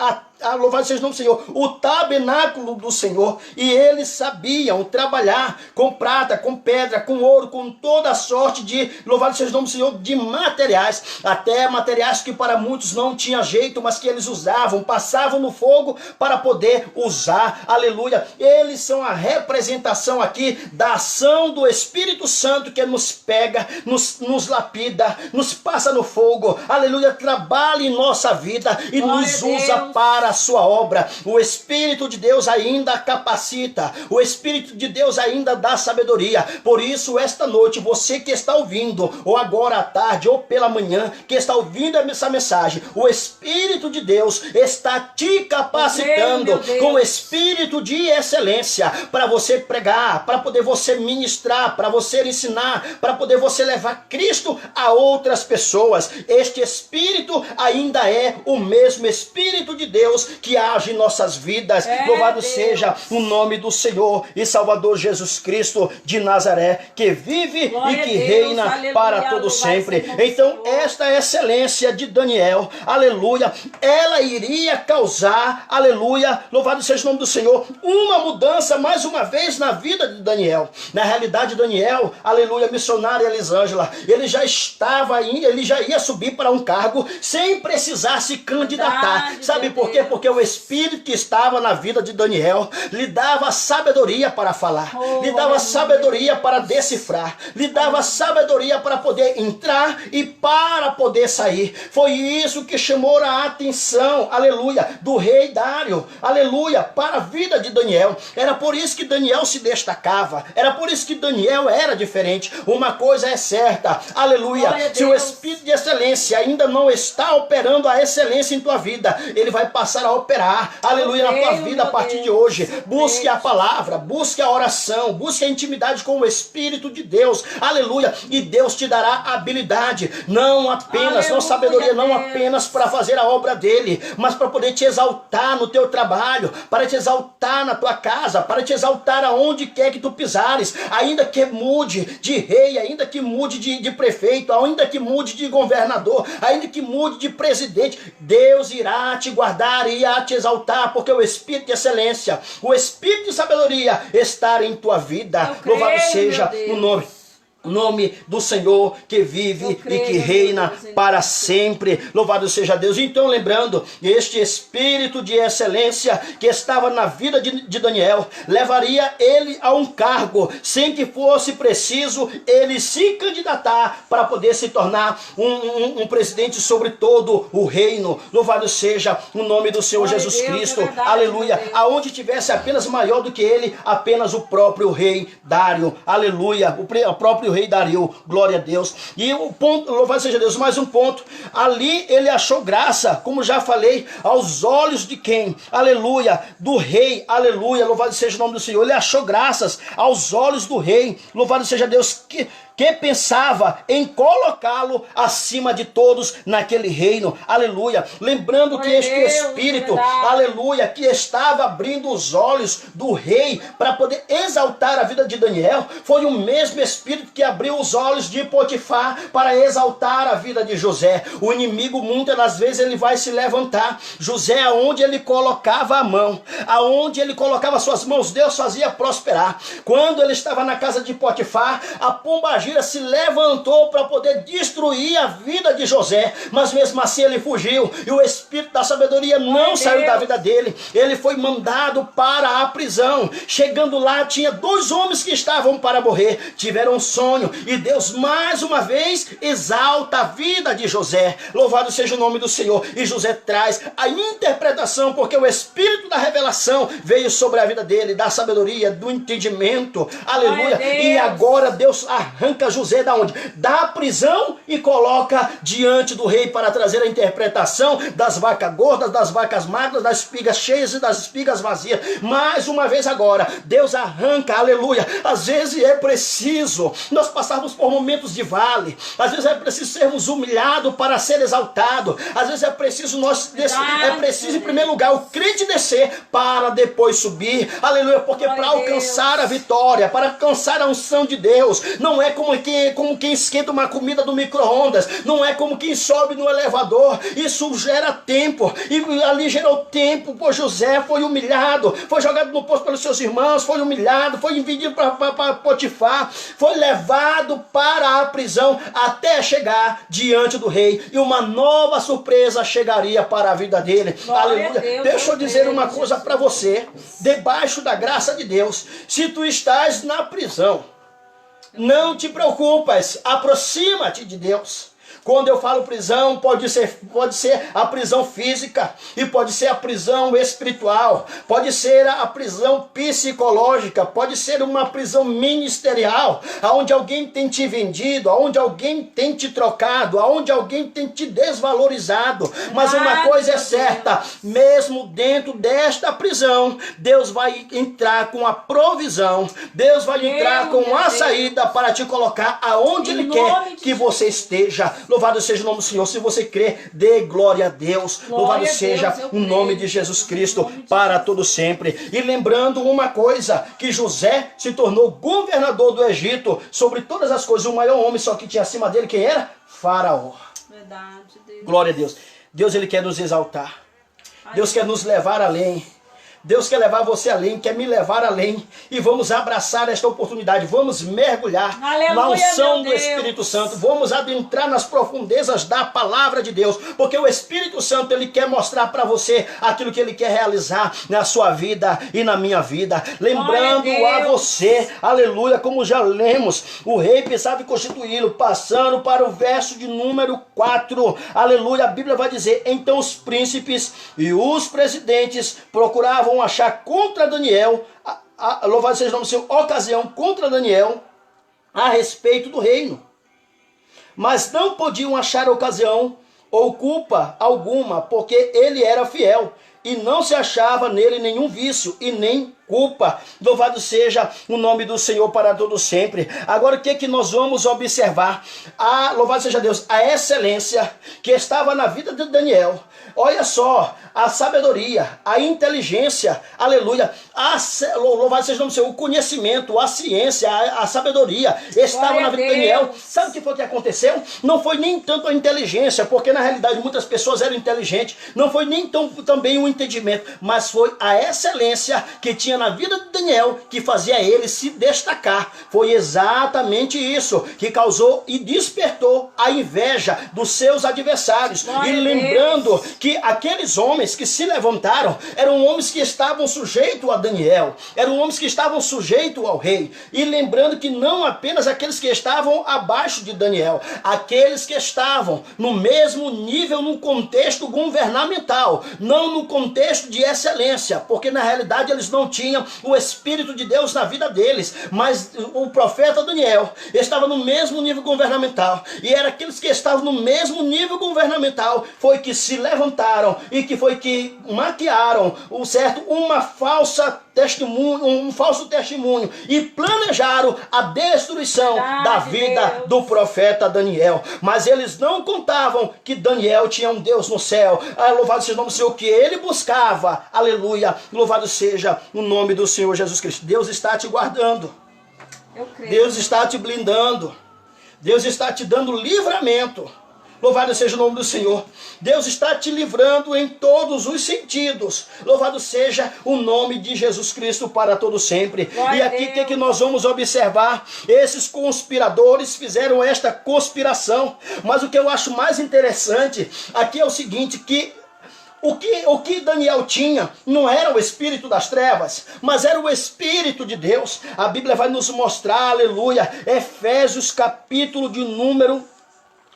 louvado seja o nome do Senhor, o tabernáculo do Senhor. E eles sabiam trabalhar com prata, com pedra, com ouro, com toda a sorte de, louvado seja o nome do Senhor, de materiais, até materiais que para muitos não tinha jeito, mas que eles usavam, passavam no fogo para poder usar, aleluia. Eles são a representação aqui da ação do Espírito Santo, que nos pega, nos lapida, nos passa no fogo, aleluia, trabalha em nossa vida e nos usa para a sua obra. O Espírito de Deus ainda capacita, o Espírito de Deus ainda dá sabedoria. Por isso, esta noite, você que está ouvindo, ou agora à tarde, ou pela manhã, que está ouvindo essa mensagem, o Espírito de Deus está te capacitando com o Espírito de excelência para você pregar, para poder você ministrar, para você ensinar, para poder você levar Cristo a outras pessoas. Este Espírito ainda é o mesmo Espírito de Deus que age em nossas vidas. Louvado seja o nome do Senhor e Salvador Jesus Cristo de Nazaré, que vive e que reina para todo sempre. Então, esta excelência de Daniel, aleluia, ela iria causar, aleluia, louvado seja o nome do Senhor, uma mudança mais uma vez na vida de Daniel. Na realidade, Daniel, aleluia, missionário Elisângela, ele já estava aí, ele já ia subir para um cargo sem precisar se candidatar. Sabe por quê? Porque o Espírito que estava na vida de Daniel lhe dava sabedoria para falar, lhe dava sabedoria para decifrar, lhe dava sabedoria para poder entrar e para poder sair. Foi isso que chamou a atenção, aleluia, do rei Dário, aleluia, para a vida de Daniel. Era por isso que Daniel se destacava, era por isso que Daniel era diferente. Uma coisa é certa, aleluia, se o Espírito de excelência ainda não está operando a excelência em tua vida, ele vai passar a operar, aleluia, na tua vida a partir de hoje. Busque a palavra, busque a oração, busque a intimidade com o Espírito de Deus, aleluia, e Deus te dará habilidade, não apenas, não sabedoria, não apenas para fazer a obra dele, mas para poder te exaltar no teu trabalho, para te exaltar na tua casa, para te exaltar aonde quer que tu pisares, ainda que mude de rei, ainda que mude de prefeito, ainda que mude de governador, ainda que mude de presidente, Deus irá te guardar e irá te exaltar, porque o Espírito de excelência, o Espírito de sabedoria está em tua vida. Louvado seja o nome do Senhor que vive e que reina para sempre. Louvado seja Deus. Então, lembrando, este Espírito de excelência que estava na vida de Daniel levaria ele a um cargo sem que fosse preciso ele se candidatar para poder se tornar um presidente sobre todo o reino. Louvado seja o nome do Senhor Jesus Cristo. Aleluia. Aonde tivesse apenas maior do que ele, apenas o próprio rei Dário. Aleluia. O próprio rei Dario, glória a Deus. E o ponto, louvado seja Deus, mais um ponto, ali ele achou graça, como já falei, aos olhos de quem? Aleluia, do rei, aleluia, louvado seja o nome do Senhor. Ele achou graças aos olhos do rei, louvado seja Deus, que pensava em colocá-lo acima de todos naquele reino, aleluia. Lembrando que este Espírito, aleluia, que estava abrindo os olhos do rei para poder exaltar a vida de Daniel, foi o mesmo Espírito que abriu os olhos de Potifar para exaltar a vida de José. O inimigo muitas das vezes ele vai se levantar. José, aonde ele colocava a mão, aonde ele colocava suas mãos, Deus fazia prosperar. Quando ele estava na casa de Potifar, a pombagira se levantou para poder destruir a vida de José, mas mesmo assim ele fugiu, e o Espírito da sabedoria não saiu da vida dele. Ele foi mandado para a prisão. Chegando lá, tinha 2 homens que estavam para morrer, tiveram um sonho, e Deus mais uma vez exalta a vida de José. Louvado seja o nome do Senhor. E José traz a interpretação, porque o Espírito da revelação veio sobre a vida dele, da sabedoria, do entendimento, aleluia. E agora Deus arranca José da onde? Da prisão, e coloca diante do rei para trazer a interpretação das vacas gordas, das vacas magras, das espigas cheias e das espigas vazias. Mais uma vez agora, Deus arranca, aleluia. Às vezes é preciso nós passarmos por momentos de vale, às vezes é preciso sermos humilhados para ser exaltado, às vezes é preciso em primeiro lugar o crente descer para depois subir, aleluia, porque para alcançar a vitória, para alcançar a unção de Deus, não é como quem esquenta uma comida do micro-ondas, não é como quem sobe no elevador. Isso gera tempo, e ali gerou tempo. Por José foi humilhado, foi jogado no poço pelos seus irmãos, foi humilhado, foi vendido para Potifar, foi levado para a prisão até chegar diante do rei, e uma nova surpresa chegaria para a vida dele. Aleluia. Deixa eu dizer uma coisa para você, debaixo da graça de Deus, se tu estás na prisão, não te preocupas, aproxima-te de Deus. Quando eu falo prisão, pode ser a prisão física, e pode ser a prisão espiritual, pode ser a prisão psicológica, pode ser uma prisão ministerial, aonde alguém tem te vendido, aonde alguém tem te trocado, aonde alguém tem te desvalorizado. Mas uma coisa é certa, mesmo dentro desta prisão, Deus vai entrar com a provisão, Deus vai entrar com a saída para te colocar aonde Ele quer que você esteja. Louvado seja o nome do Senhor. Se você crê, dê glória a Deus. Louvado seja o nome de Jesus Cristo para todo sempre. E lembrando uma coisa, que José se tornou governador do Egito sobre todas as coisas. O maior homem só que tinha acima dele, quem era? Faraó. Verdade, Deus. Glória a Deus. Deus, Ele quer nos exaltar. Deus quer nos levar além. Deus quer levar você além, quer me levar além. E vamos abraçar esta oportunidade. Vamos mergulhar na unção do Espírito Santo. Vamos adentrar nas profundezas da palavra de Deus. Porque o Espírito Santo, ele quer mostrar para você aquilo que ele quer realizar na sua vida e na minha vida. Lembrando a você, aleluia, como já lemos, o rei pensava em constituí-lo. Passando para o verso de número 4. Aleluia, a Bíblia vai dizer: então os príncipes e os presidentes procuravam achar contra Daniel, louvado seja o nome do Senhor, ocasião contra Daniel a respeito do reino, mas não podiam achar ocasião ou culpa alguma, porque ele era fiel e não se achava nele nenhum vício e nem culpa. Louvado seja o nome do Senhor para todo sempre. Agora o que nós vamos observar? Louvado seja Deus, a excelência que estava na vida de Daniel. Olha só, a sabedoria, a inteligência, aleluia, louvado seja o nome do Senhor, o conhecimento, a ciência, a sabedoria estava na vida de Daniel. Sabe o que foi que aconteceu? Não foi nem tanto a inteligência, porque na realidade muitas pessoas eram inteligentes, não foi nem também o entendimento, mas foi a excelência que tinha na vida de Daniel que fazia ele se destacar. Foi exatamente isso que causou e despertou a inveja dos seus adversários. E lembrando que aqueles homens que se levantaram eram homens que estavam sujeitos a Daniel, eram homens que estavam sujeitos ao rei. E lembrando que não apenas aqueles que estavam abaixo de Daniel, aqueles que estavam no mesmo nível no contexto governamental, não no contexto de excelência, porque na realidade eles não tinham o Espírito de Deus na vida deles, mas o profeta Daniel estava no mesmo nível governamental, e era aqueles que estavam no mesmo nível governamental foi que se levantaram e que foi que maquiaram um falso testemunho e planejaram a destruição da vida do profeta Daniel. Mas eles não contavam que Daniel tinha um Deus no céu. Louvado seja o nome do Senhor, que ele buscava. Aleluia. Louvado seja o nome do Senhor Jesus Cristo. Deus está te guardando. Eu creio. Deus está te blindando. Deus está te dando livramento. Louvado seja o nome do Senhor. Deus está te livrando em todos os sentidos. Louvado seja o nome de Jesus Cristo para todo sempre. Glória e aqui o que nós vamos observar? Esses conspiradores fizeram esta conspiração. Mas o que eu acho mais interessante aqui é o seguinte, que o que Daniel tinha não era o espírito das trevas, mas era o Espírito de Deus. A Bíblia vai nos mostrar, aleluia, Efésios capítulo de número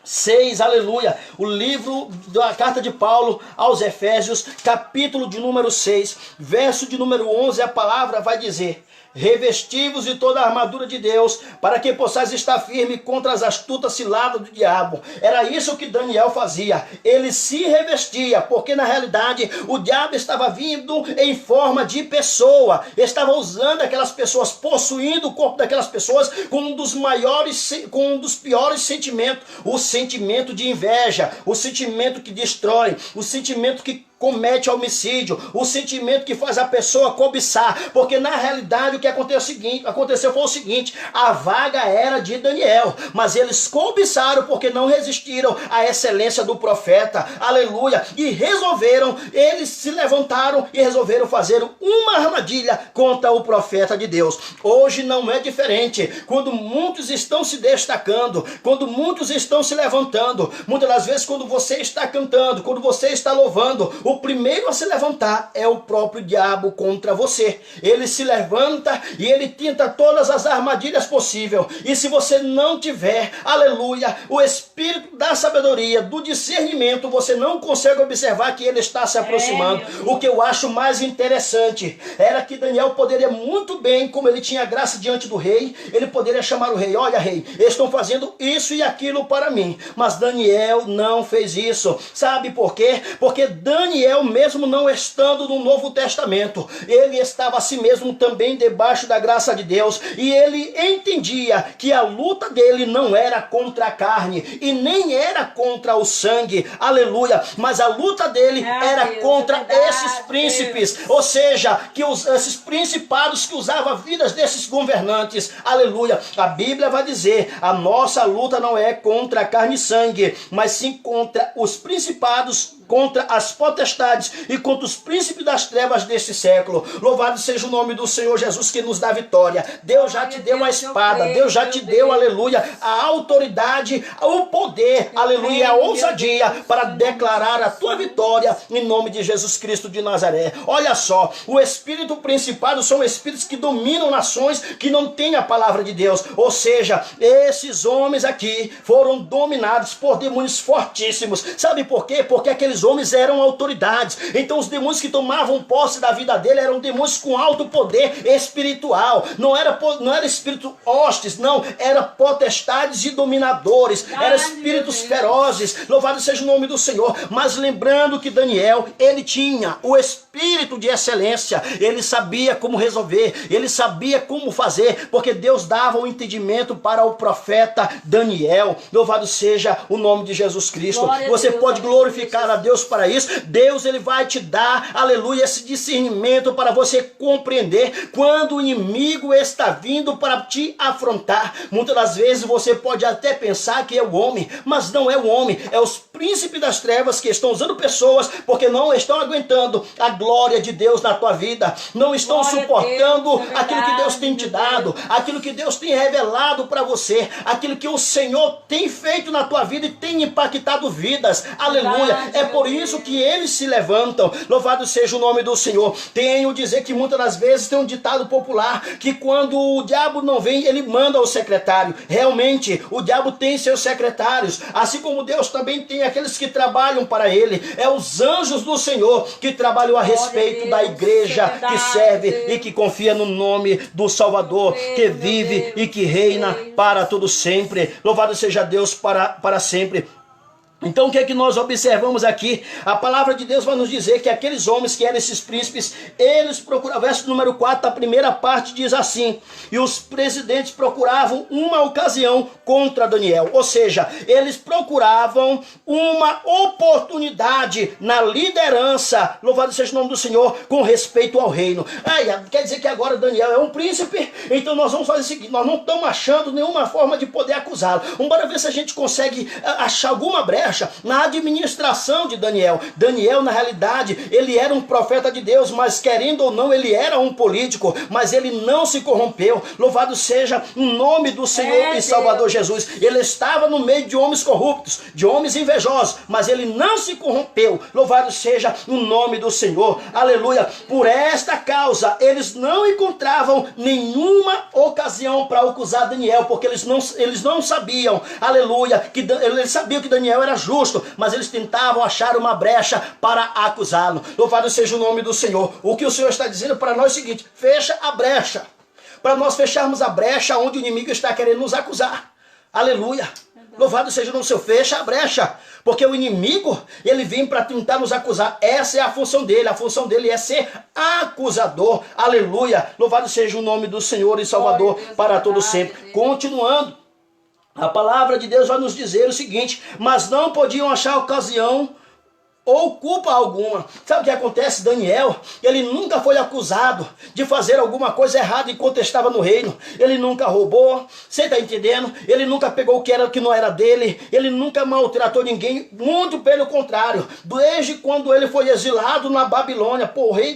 6, aleluia, o livro da carta de Paulo aos Efésios, capítulo de número 6, verso de número 11, a palavra vai dizer: revesti-vos de toda a armadura de Deus, para que possais estar firme contra as astutas ciladas do diabo. Era isso que Daniel fazia. Ele se revestia, porque na realidade o diabo estava vindo em forma de pessoa, estava usando aquelas pessoas, possuindo o corpo daquelas pessoas com um dos piores sentimentos, o sentimento de inveja, o sentimento que destrói, o sentimento que comete homicídio, o sentimento que faz a pessoa cobiçar, porque na realidade o que aconteceu foi o seguinte: a vaga era de Daniel, mas eles cobiçaram porque não resistiram à excelência do profeta, aleluia, e eles se levantaram e resolveram fazer uma armadilha contra o profeta de Deus. Hoje não é diferente. Quando muitos estão se destacando, quando muitos estão se levantando, muitas das vezes quando você está cantando, quando você está louvando, o primeiro a se levantar é o próprio diabo contra você. Ele se levanta e ele tenta todas as armadilhas possíveis. E se você não tiver, aleluia, o espírito da sabedoria, do discernimento, você não consegue observar que ele está se aproximando. O que eu acho mais interessante era que Daniel poderia muito bem, como ele tinha graça diante do rei, ele poderia chamar o rei: olha, rei, eles estão fazendo isso e aquilo para mim. Mas Daniel não fez isso. Sabe por quê? Porque Daniel, mesmo não estando no Novo Testamento, ele estava a si mesmo também debaixo da graça de Deus, e ele entendia que a luta dele não era contra a carne e nem era contra o sangue, aleluia, mas a luta dele era contra esses príncipes, ou seja, esses principados que usavam a vida desses governantes, aleluia. A Bíblia vai dizer: a nossa luta não é contra a carne e sangue, mas sim contra os principados, contra as potestades e contra os príncipes das trevas deste século. Louvado seja o nome do Senhor Jesus, que nos dá vitória. Deus já te deu a espada, Deus já te deu, aleluia, a autoridade, o poder, aleluia, a ousadia para declarar a tua vitória em nome de Jesus Cristo de Nazaré. Olha só, o espírito principado são espíritos que dominam nações que não têm a palavra de Deus, ou seja, esses homens aqui foram dominados por demônios fortíssimos. Sabe por quê? Porque aqueles homens eram autoridades. Então os demônios que tomavam posse da vida dele eram demônios com alto poder espiritual. Não era espírito hostes, não. Era potestades e dominadores. Eram espíritos ferozes. Louvado seja o nome do Senhor. Mas lembrando que Daniel, ele tinha o espírito de excelência. Ele sabia como resolver. Ele sabia como fazer. Porque Deus dava o entendimento para o profeta Daniel. Louvado seja o nome de Jesus Cristo. Você pode glorificar a Deus para isso. Deus, ele vai te dar, aleluia, esse discernimento para você compreender quando o inimigo está vindo para te afrontar. Muitas das vezes você pode até pensar que é o homem, mas não é o homem, é os príncipes das trevas que estão usando pessoas porque não estão aguentando a glória de Deus na tua vida, não estão suportando aquilo que Deus tem te dado, aquilo que Deus tem revelado para você, aquilo que o Senhor tem feito na tua vida e tem impactado vidas, aleluia. É por isso que eles se levantam. Louvado seja o nome do Senhor. Tenho dizer que muitas das vezes tem um ditado popular que quando o diabo não vem, ele manda o secretário. Realmente, o diabo tem seus secretários, assim como Deus também tem aqueles que trabalham para ele. É os anjos do Senhor que trabalham a respeito da igreja, que serve e que confia no nome do Salvador, que vive e que reina para todo sempre. Louvado seja Deus para sempre. Então o que é que nós observamos aqui? A palavra de Deus vai nos dizer que aqueles homens que eram esses príncipes, eles procuravam, verso número 4, a primeira parte diz assim: e os presidentes procuravam uma ocasião contra Daniel, ou seja, eles procuravam uma oportunidade na liderança, louvado seja o nome do Senhor, com respeito ao reino. Quer dizer que agora Daniel é um príncipe, então nós vamos fazer o seguinte: nós não estamos achando nenhuma forma de poder acusá-lo, vamos ver se a gente consegue achar alguma brecha na administração de Daniel. Daniel, na realidade, ele era um profeta de Deus, mas querendo ou não, ele era um político, mas ele não se corrompeu. Louvado seja o nome do Senhor e Salvador Jesus. Ele estava no meio de homens corruptos, de homens invejosos, mas ele não se corrompeu. Louvado seja o nome do Senhor. Aleluia. Por esta causa, eles não encontravam nenhuma ocasião para acusar Daniel, porque eles não sabiam, aleluia, que eles sabiam que Daniel era justo, mas eles tentavam achar uma brecha para acusá-lo. Louvado seja o nome do Senhor. O que o Senhor está dizendo para nós é o seguinte: fecha a brecha, para nós fecharmos a brecha onde o inimigo está querendo nos acusar. Aleluia. Louvado seja o nome do Senhor. Fecha a brecha, porque o inimigo, ele vem para tentar nos acusar. Essa é a função dele. A função dele é ser acusador. Aleluia. Louvado seja o nome do Senhor e Salvador para todo sempre. Continuando, a palavra de Deus vai nos dizer o seguinte: mas não podiam achar ocasião ou culpa alguma. Sabe o que acontece? Daniel, ele nunca foi acusado de fazer alguma coisa errada enquanto estava no reino. Ele nunca roubou, você está entendendo? Ele nunca pegou o que não era dele, ele nunca maltratou ninguém, muito pelo contrário. Desde quando ele foi exilado na Babilônia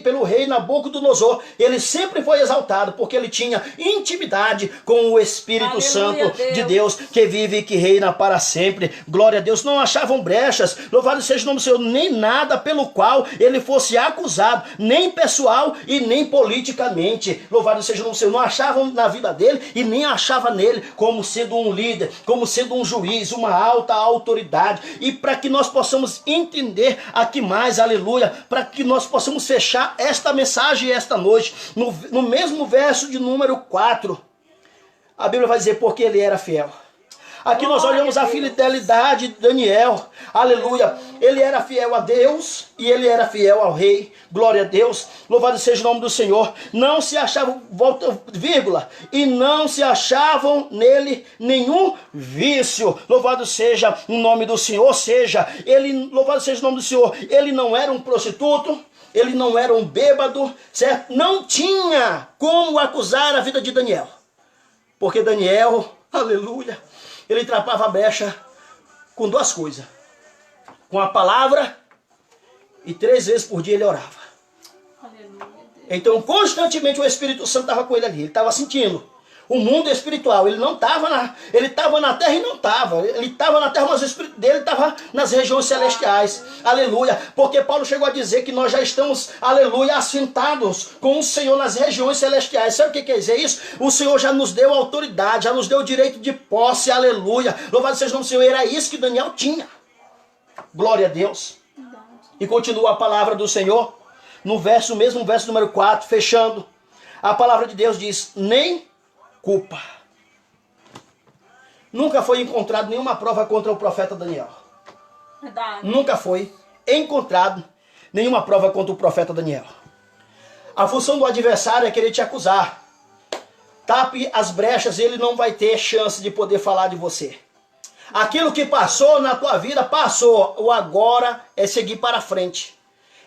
pelo rei Nabucodonosor, ele sempre foi exaltado, porque ele tinha intimidade com o Espírito Santo de Deus, que vive e que reina para sempre. Glória a Deus. Não achavam brechas, louvado seja o nome do Senhor, nem nada pelo qual ele fosse acusado, nem pessoal e nem politicamente. Louvado seja o nome do Senhor. Não achavam na vida dele e nem achava nele como sendo um líder, como sendo um juiz, uma alta autoridade. E para que nós possamos entender aqui mais, aleluia, para que nós possamos fechar esta mensagem esta noite, no mesmo verso de número 4, a Bíblia vai dizer: porque ele era fiel. Aqui nós olhamos a fidelidade de Daniel, aleluia. Ele era fiel a Deus e ele era fiel ao rei, glória a Deus, louvado seja o nome do Senhor. Não se achavam, e não se achavam nele nenhum vício, louvado seja o nome do Senhor. Ou seja, louvado seja o nome do Senhor, ele não era um prostituto, ele não era um bêbado, certo? Não tinha como acusar a vida de Daniel, porque Daniel, aleluia, ele trapava a brecha com duas coisas: com a palavra, e 3 vezes por dia ele orava. Aleluia. Então constantemente o Espírito Santo estava com ele ali. Ele estava sentindo o mundo espiritual. Ele não estava ele estava na terra e não estava. Ele estava na terra, mas o Espírito dele estava nas regiões celestiais. Aleluia. Porque Paulo chegou a dizer que nós já estamos, aleluia, assentados com o Senhor nas regiões celestiais. Sabe o que quer dizer isso? O Senhor já nos deu autoridade, já nos deu o direito de posse. Aleluia. Louvado seja o nome do Senhor. Era isso que Daniel tinha. Glória a Deus. E continua a palavra do Senhor no mesmo verso número 4, fechando. A palavra de Deus diz: nem culpa. Nunca foi encontrado nenhuma prova contra o profeta Daniel. Verdade. Nunca foi encontrado nenhuma prova contra o profeta Daniel. A função do adversário é querer te acusar. Tape as brechas e ele não vai ter chance de poder falar de você. Aquilo que passou na tua vida, passou. O agora é seguir para frente.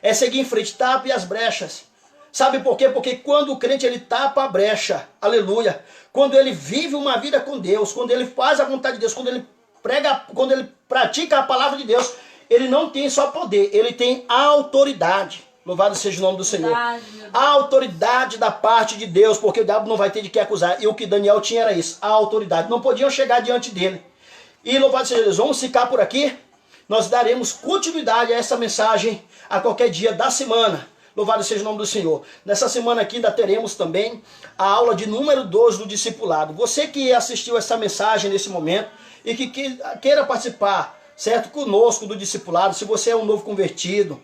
É seguir em frente. Tape as brechas. Sabe por quê? Porque quando o crente ele tapa a brecha, aleluia, quando ele vive uma vida com Deus, quando ele faz a vontade de Deus, quando ele prega, quando ele pratica a palavra de Deus, ele não tem só poder, ele tem autoridade. Louvado seja o nome do Senhor. A autoridade da parte de Deus, porque o diabo não vai ter de que acusar. E o que Daniel tinha era isso, a autoridade. Não podiam chegar diante dele. E louvado seja Deus, vamos ficar por aqui. nós daremos continuidade a essa mensagem a qualquer dia da semana. Louvado seja o nome do Senhor. Nessa semana aqui ainda teremos também a aula de número 12 do discipulado. Você que assistiu essa mensagem nesse momento e que queira participar, certo, conosco do discipulado, se você é um novo convertido,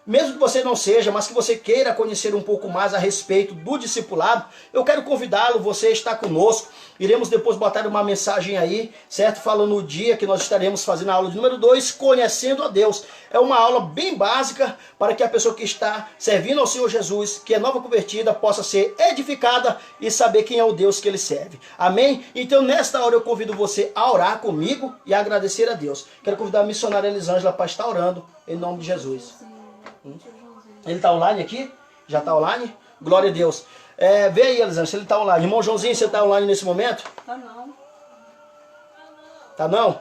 mesmo que você não seja, mas que você queira conhecer um pouco mais a respeito do discipulado, eu quero convidá-lo, você está conosco. Iremos depois botar uma mensagem aí, certo? Falando o dia que nós estaremos fazendo a aula de número 2, Conhecendo a Deus. É uma aula bem básica para que a pessoa que está servindo ao Senhor Jesus, que é nova convertida, possa ser edificada e saber quem é o Deus que ele serve. Amém? Então nesta hora eu convido você a orar comigo e a agradecer a Deus. Quero convidar a missionária Elisângela para estar orando em nome de Jesus. Ele está online aqui? Já está online? Glória a Deus. Vê aí, Elisângela, se ele está online. Irmão Joãozinho, você está online nesse momento? Tá não. Tá não?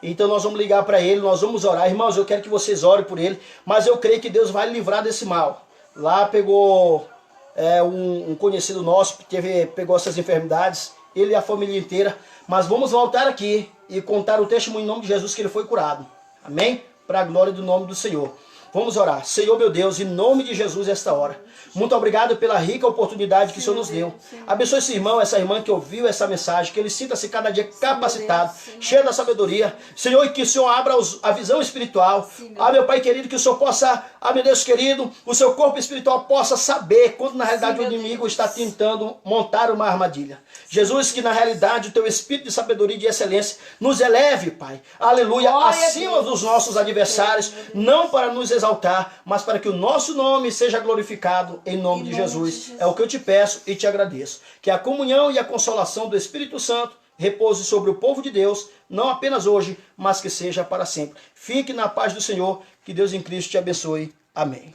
Então nós vamos ligar para ele, nós vamos orar. Irmãos, eu quero que vocês orem por ele, mas eu creio que Deus vai livrar desse mal. Lá pegou um conhecido nosso que pegou essas enfermidades, ele e a família inteira. Mas vamos voltar aqui e contar o testemunho em nome de Jesus que ele foi curado. Amém? Para a glória do nome do Senhor. Vamos orar. Senhor, meu Deus, em nome de Jesus, esta hora. Muito obrigado pela rica oportunidade que o Senhor nos deu. Abençoe esse irmão, essa irmã que ouviu essa mensagem, que ele sinta-se cada dia capacitado, cheio da sabedoria. Senhor, e que o Senhor abra a visão espiritual. Meu Pai querido, que o Senhor possa, meu Deus querido, o seu corpo espiritual possa saber quando na realidade o inimigo está tentando montar uma armadilha. Jesus, que na realidade o teu espírito de sabedoria e de excelência nos eleve, Pai. Aleluia, acima dos nossos adversários, não para nos exaltar, mas para que o nosso nome seja glorificado em nome de Jesus. É o que eu te peço e te agradeço. Que a comunhão e a consolação do Espírito Santo repouse sobre o povo de Deus, não apenas hoje, mas que seja para sempre. Fique na paz do Senhor, que Deus em Cristo te abençoe. Amém.